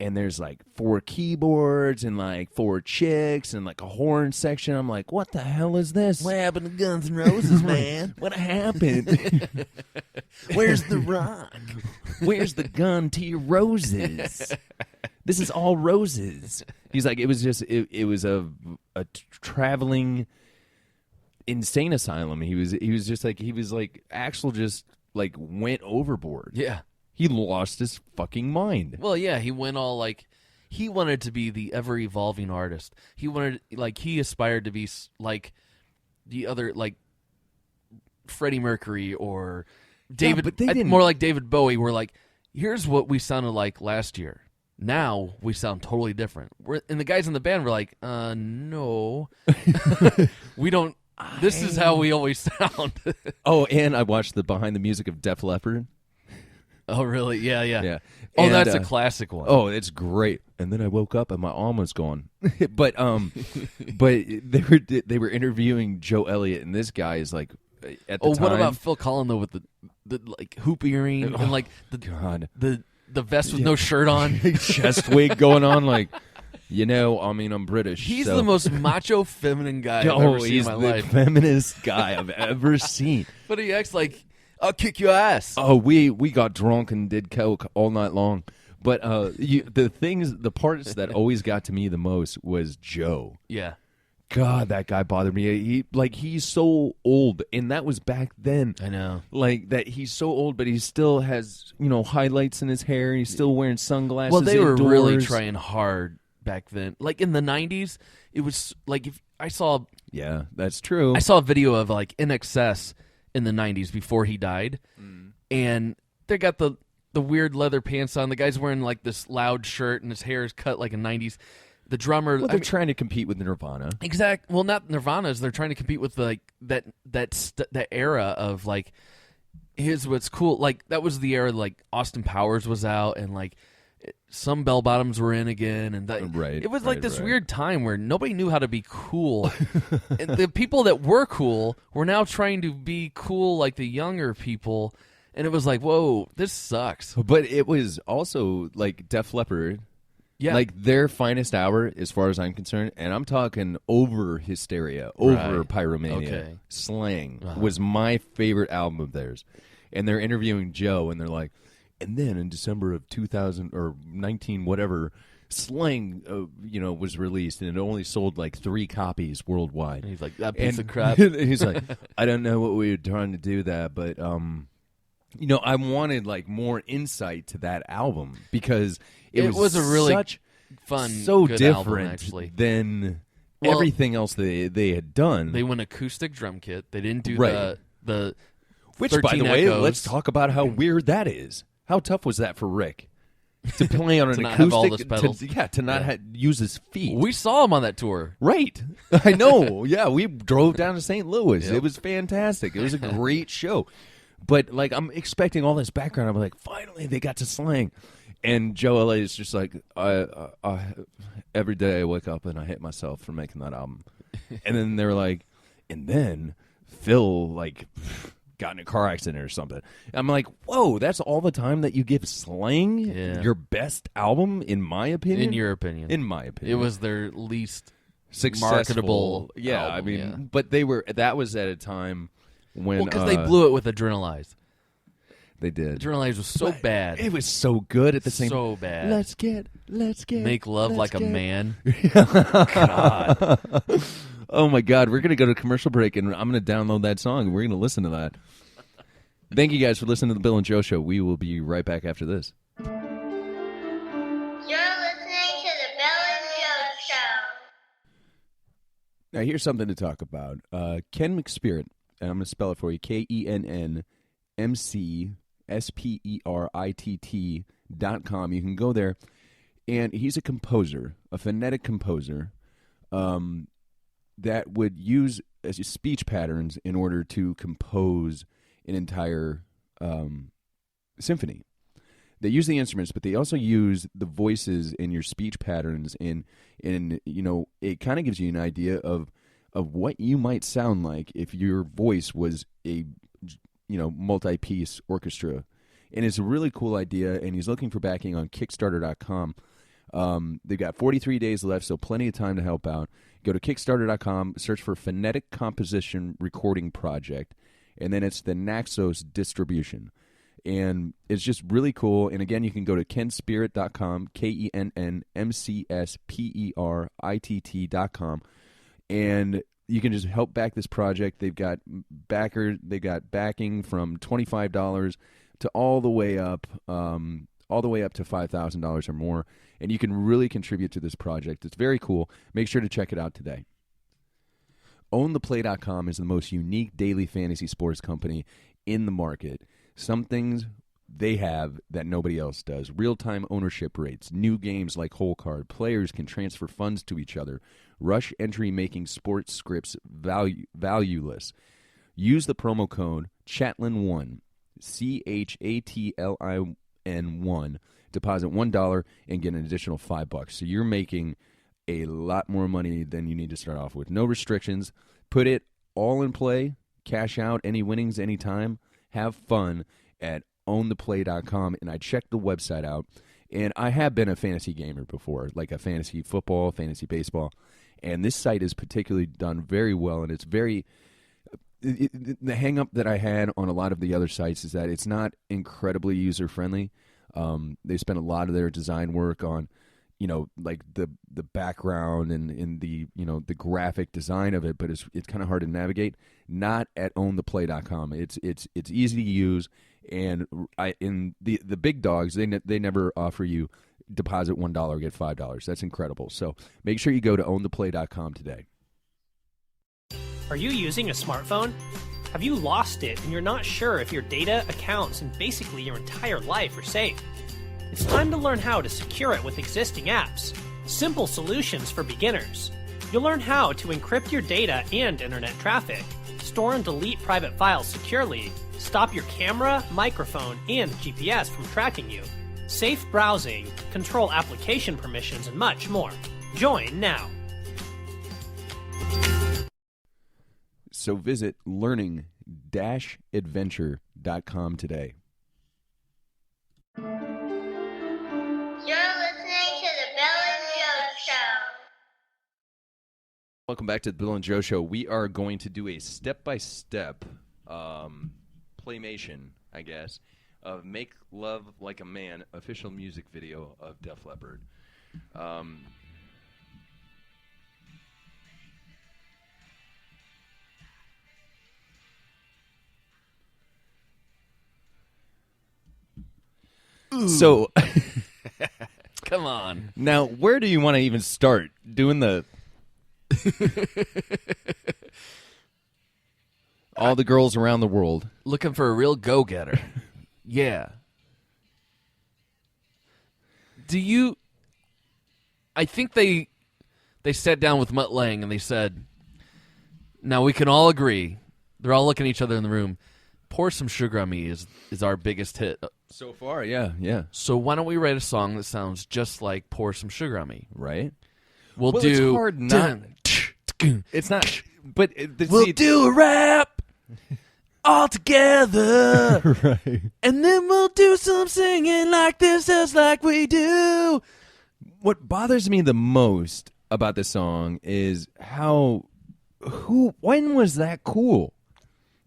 and there's like 4 keyboards and like 4 chicks and like a horn section. I'm like, what the hell is this? What happened to Guns N' Roses, man? What happened? Where's the rock? Where's the gun to your roses? This is all roses. He's like, it was just, it was a traveling insane asylum. He was just like, Axl just like went overboard. Yeah. He lost his fucking mind. Well, yeah, he went all like, he wanted to be the ever-evolving artist. He wanted, like, he aspired to be like the other, like, Freddie Mercury or David, but they didn't. more like David Bowie, were like, here's what we sounded like last year. Now we sound totally different. And the guys in the band were like, no. We don't, this is how we always sound. Oh, and I watched the behind the music of Def Leppard. Oh, really? Yeah. Yeah. Oh, And, that's a classic one. Oh, it's great. And then I woke up and my arm was gone. but they were interviewing Joe Elliott, and this guy is like at the time. What about Phil Collin though with the like hoop earring and like the vest with no shirt on, chest wig going on, like, I'm British. He's so. the most macho, feminine guy I've ever seen in my life. He's the feminist guy I've ever seen. But he acts like, I'll kick your ass. Oh, we got drunk and did coke all night long. But the parts that always got to me the most was Joe. Yeah. God, that guy bothered me. He's so old, and that was back then. I know. Like that, he's so old, but he still has highlights in his hair. He's still wearing sunglasses. Well, they were indoors. really trying hard back then. Like in the 90s, it was like if I saw. Yeah, that's true. I saw a video of like INXS in the 90s before he died, and they got the weird leather pants on. The guy's wearing like this loud shirt, and his hair is cut like a 90s. The drummer. Well, they're trying to compete with Nirvana. Exact. Well, not Nirvana's. They're trying to compete with like that era of like, here's what's cool. Like that was the era like Austin Powers was out, and like some bell bottoms were in again, and right. It was like this weird time where nobody knew how to be cool, and the people that were cool were now trying to be cool like the younger people, and it was like, whoa, this sucks. But it was also like Def Leppard. Yeah. Like their finest hour, as far as I'm concerned, and I'm talking over Hysteria, over Pyromania. Okay. Slang was my favorite album of theirs. And they're interviewing Joe, and they're like, and then in December of 2000 or 19, whatever, Slang, was released, and it only sold like 3 copies worldwide. And he's like, that piece of crap. He's like, I don't know what we were trying to do that, but I wanted like more insight to that album because it was a really fun, so good different album, actually. than everything else they had done. They went acoustic drum kit. They didn't do the which, by the way, echoes. let's talk about how weird that is. How tough was that for Rick to play on an to not acoustic? have all those pedals. To not use his feet. We saw him on that tour. Right. I know. Yeah, we drove down to St. Louis. Yep. It was fantastic. It was a great show. But like, I'm expecting all this background. I'm like, finally, they got to Slang. And Joe L.A. is just like, every day I wake up and I hate myself for making that album. And then they're like, and then Phil like got in a car accident or something. I'm like, whoa, that's all the time that you give Slang your best album, in my opinion? In your opinion. In my opinion. It was their least successful, marketable album, I mean, but that was at a time when... because they blew it with Adrenalize. They did. Adrenalize was so bad. It was so good at the same time. So bad. Let's get. Make love like a man. God. Oh, my God. We're going to go to commercial break, and I'm going to download that song, and we're going to listen to that. Thank you guys for listening to The Bill and Joe Show. We will be right back after this. You're listening to The Bill and Joe Show. Now, here's something to talk about. Ken McSpirit, and I'm going to spell it for you, KenMcSpirit.com. You can go there, and he's a composer, a phonetic composer, that would use speech patterns in order to compose an entire symphony. They use the instruments, but they also use the voices in your speech patterns, and it kind of gives you an idea of what you might sound like if your voice was a multi-piece orchestra. And it's a really cool idea, and he's looking for backing on Kickstarter.com. They've got 43 days left, so plenty of time to help out. Go to Kickstarter.com, search for Phonetic Composition Recording Project, and then it's the Naxos distribution. And it's just really cool. And again, you can go to kenspirit.com, KENNMCSPERITT.com, and you can just help back this project. They've got backing from $25 to all the way up to $5,000 or more. And you can really contribute to this project. It's very cool. Make sure to check it out today. OwnThePlay.com is the most unique daily fantasy sports company in the market. Some things they have that nobody else does. Real-time ownership rates, new games like Hole Card. Players can transfer funds to each other. Rush entry making sports scripts valueless. Use the promo code Chatlin1, CHATLIN1. Deposit $1 and get an additional $5. So you're making a lot more money than you need to start off with. No restrictions. Put it all in play. Cash out any winnings anytime. Have fun at owntheplay.com. And I checked the website out. And I have been a fantasy gamer before, like a fantasy football, fantasy baseball. And this site is particularly done very well. And it's very... the hang-up that I had on a lot of the other sites is that it's not incredibly user-friendly. They spent a lot of their design work on, like the background and the the graphic design of it, but it's kind of hard to navigate. Not at owntheplay.com. It's easy to use, and in the big dogs they never offer you deposit $1 get $5. That's incredible. So make sure you go to owntheplay.com today. Are you using a smartphone? Have you lost it and you're not sure if your data, accounts, and basically your entire life are safe? It's time to learn how to secure it with existing apps. Simple solutions for beginners. You'll learn how to encrypt your data and internet traffic, store and delete private files securely, stop your camera, microphone, and GPS from tracking you, safe browsing, control application permissions, and much more. Join now. So visit learning-adventure.com today. You're listening to the Bill and Joe Show. Welcome back to the Bill and Joe Show. We are going to do a step-by-step playmation, I guess, of Make Love Like a Man official music video of Def Leppard. So, Come on. now, where do you want to even start doing the... all the girls around the world? Looking for a real go-getter. Yeah. I think they sat down with Mutt Lange and they said, now we can all agree, they're all looking at each other in the room, Pour Some Sugar on Me is our biggest hit. So far, yeah. So why don't we write a song that sounds just like Pour Some Sugar on Me? Right? We'll Well, do... it's hard not... It's not... But... We'll do a rap all together. Right. And then we'll do some singing like this, just like we do. What bothers me the most about this song is when was that cool?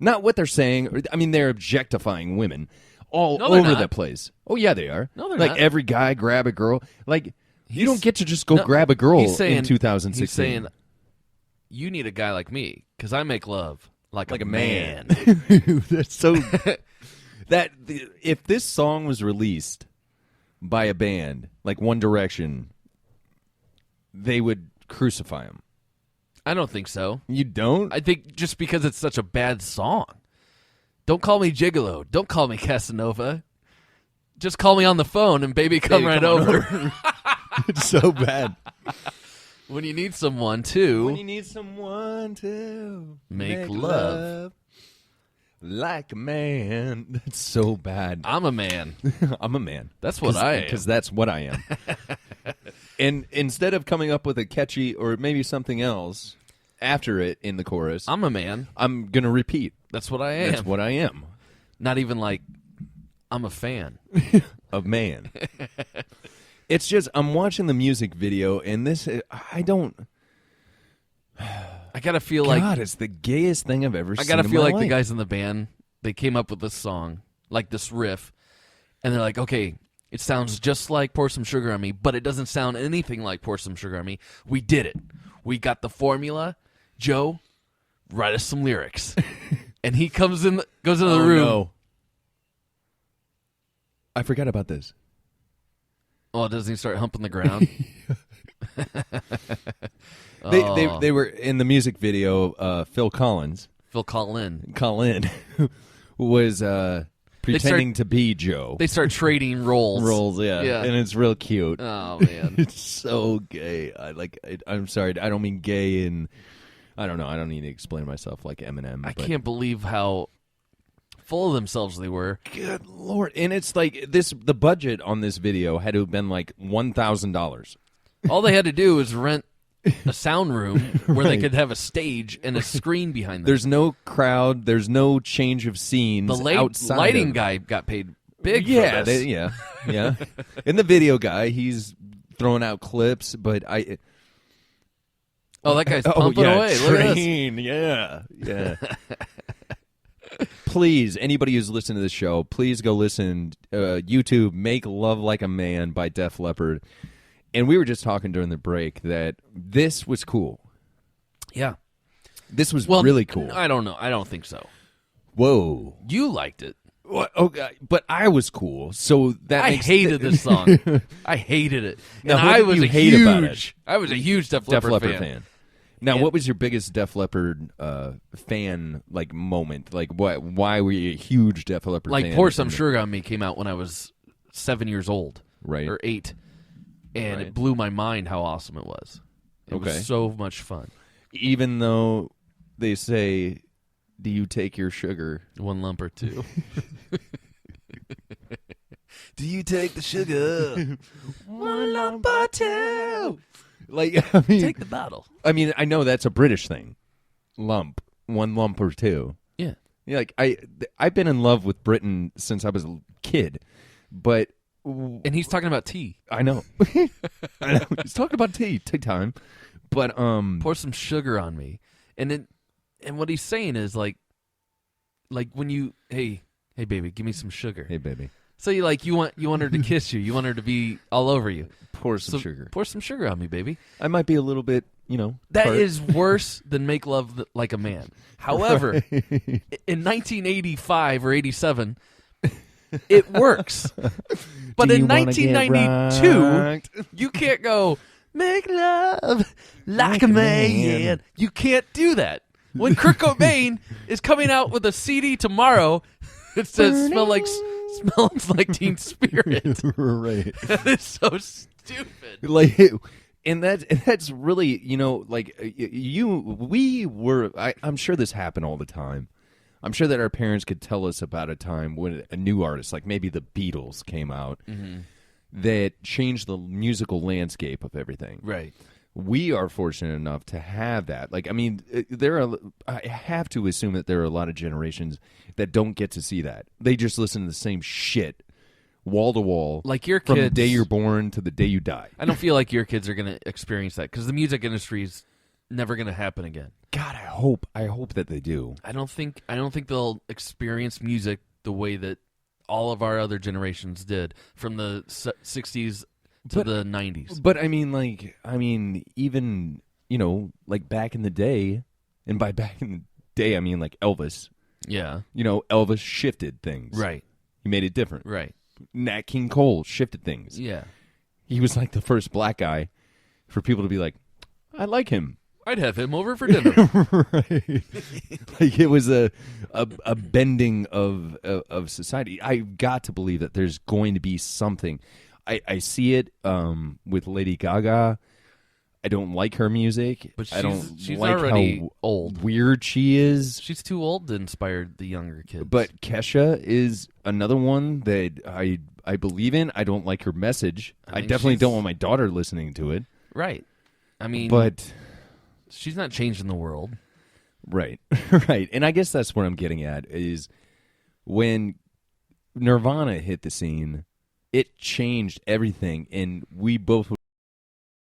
Not what they're saying. I mean, they're objectifying women all No, they're over not. the place. Oh, yeah, they are. No, they're like not. every guy grab a girl. Like, you don't get to just go grab a girl in 2016. He's saying, you need a guy like me, because I make love like a man. That's so... if this song was released by a band, like One Direction, they would crucify him. I don't think so. You don't? I think just because it's such a bad song. Don't call me Gigolo. Don't call me Casanova. Just call me on the phone and baby, come right over. It's so bad. When you need someone to When you need someone to make love like a man. That's so bad. I'm a man. I'm a man. That's what I am. Because that's what I am. And instead of coming up with a catchy or maybe something else after it in the chorus, I'm a man. I'm going to repeat. That's what I am. That's what I am. Not even like I'm a fan. Of man. It's just I'm watching the music video, and this I don't. I gotta feel God, like it's the gayest thing I've ever I seen. gotta in feel my like life. the guys in the band, they came up with this song, like this riff, and they're like, okay, it sounds just like Pour Some Sugar on Me, but it doesn't sound anything like Pour Some Sugar on Me. We did it. We got the formula. Joe, write us some lyrics. And he goes into the room. No. I forgot about this. Oh, doesn't he start humping the ground? They were in the music video. Phil Collins, Colin. was pretending to be Joe. They start trading roles. Yeah, Yeah. and it's real cute. Oh, man. It's so gay. I'm sorry. I don't mean gay, and I don't know. I don't need to explain myself like Eminem. I but can't believe how full of themselves they were. Good Lord! And it's like this. The budget on this video had to have been like $1,000. All they had to do was rent a sound room where they Right. could have a stage and a screen behind them. There's no crowd. There's no change of scenes. The outside lighting of- guy got paid big Yeah, for this. yeah. And the video guy, he's throwing out clips, but I. Oh, that guy's pumping away. Look at this. Train. Yeah. Please, anybody who's listening to this show, please go listen. YouTube, "Make Love Like a Man" by Def Leppard. And we were just talking during the break that this was cool. Yeah. This was Well, really cool. I don't know. I don't think so. Whoa. You liked it. What? Okay, but I was cool, so that I makes hated this song. I hated it. Now, And what I did was you a hate huge, about it? I was a huge Def Def Leppard Leppard fan. Now, And- what was your biggest Def Leppard fan like moment? Like, what? Why were you a huge Def Leppard fan? Like Pour Some Sugar on Me came out when I was 7 years old. Right. Or 8. And Right. it blew my mind how awesome it was. It Okay. was so much fun. Even though they say, "Do you take your sugar?" One lump or two. Do you take the sugar? One lump or two. Like, I mean, Take the bottle. I mean, I know that's a British thing. Lump, one lump or two. Yeah. Yeah, like I've been in love with Britain since I was a kid, but And he's talking about tea. I know. I know. He's talking about tea time, but Pour some sugar on me. And what he's saying is like when you hey baby, give me some sugar. hey baby, So you want her to kiss you. You want her to be all over you. pour some So sugar. Pour some sugar on me, baby. I might be a little bit, That tart. is worse than Make Love Like a Man. However, in 1985 or 87, it works. But Do in you wanna get 1992, rocked? you can't go, make love like a man. You can't do that. When Kurdt Cobain is coming out with a CD tomorrow, it says smells like Teen Spirit. Right. That is so stupid. Like, and that's really, I'm sure this happened all the time. I'm sure that our parents could tell us about a time when a new artist, like maybe the Beatles, came out that changed the musical landscape of everything. Right. We are fortunate enough to have that. Like, I mean, I have to assume that there are a lot of generations that don't get to see that. They just listen to the same shit, wall to wall, Like your from the kids. day you're born to the day you die. I don't feel like your kids are going to experience that because the music industry is never going to happen again. God, I hope that they do. I don't think they'll experience music the way that all of our other generations did from the 60s to the 90s. But I mean, even like back in the day, and by back in the day, I mean like Elvis. Yeah. Elvis shifted things. Right. He made it different. Right. Nat King Cole shifted things. Yeah. He was like the first black guy for people to be like, I like him. I'd have him over for dinner. Right. Like it was a bending of society. I got to believe that there's going to be something. I see it with Lady Gaga. I don't like her music. But I don't she's like already how old. weird she is. She's too old to inspire the younger kids. But Kesha is another one that I believe in. I don't like her message. I think definitely she's- don't want my daughter listening to it. right. I mean, But she's not changing the world. right, right. And I guess that's what I'm getting at is when Nirvana hit the scene, it changed everything, and we both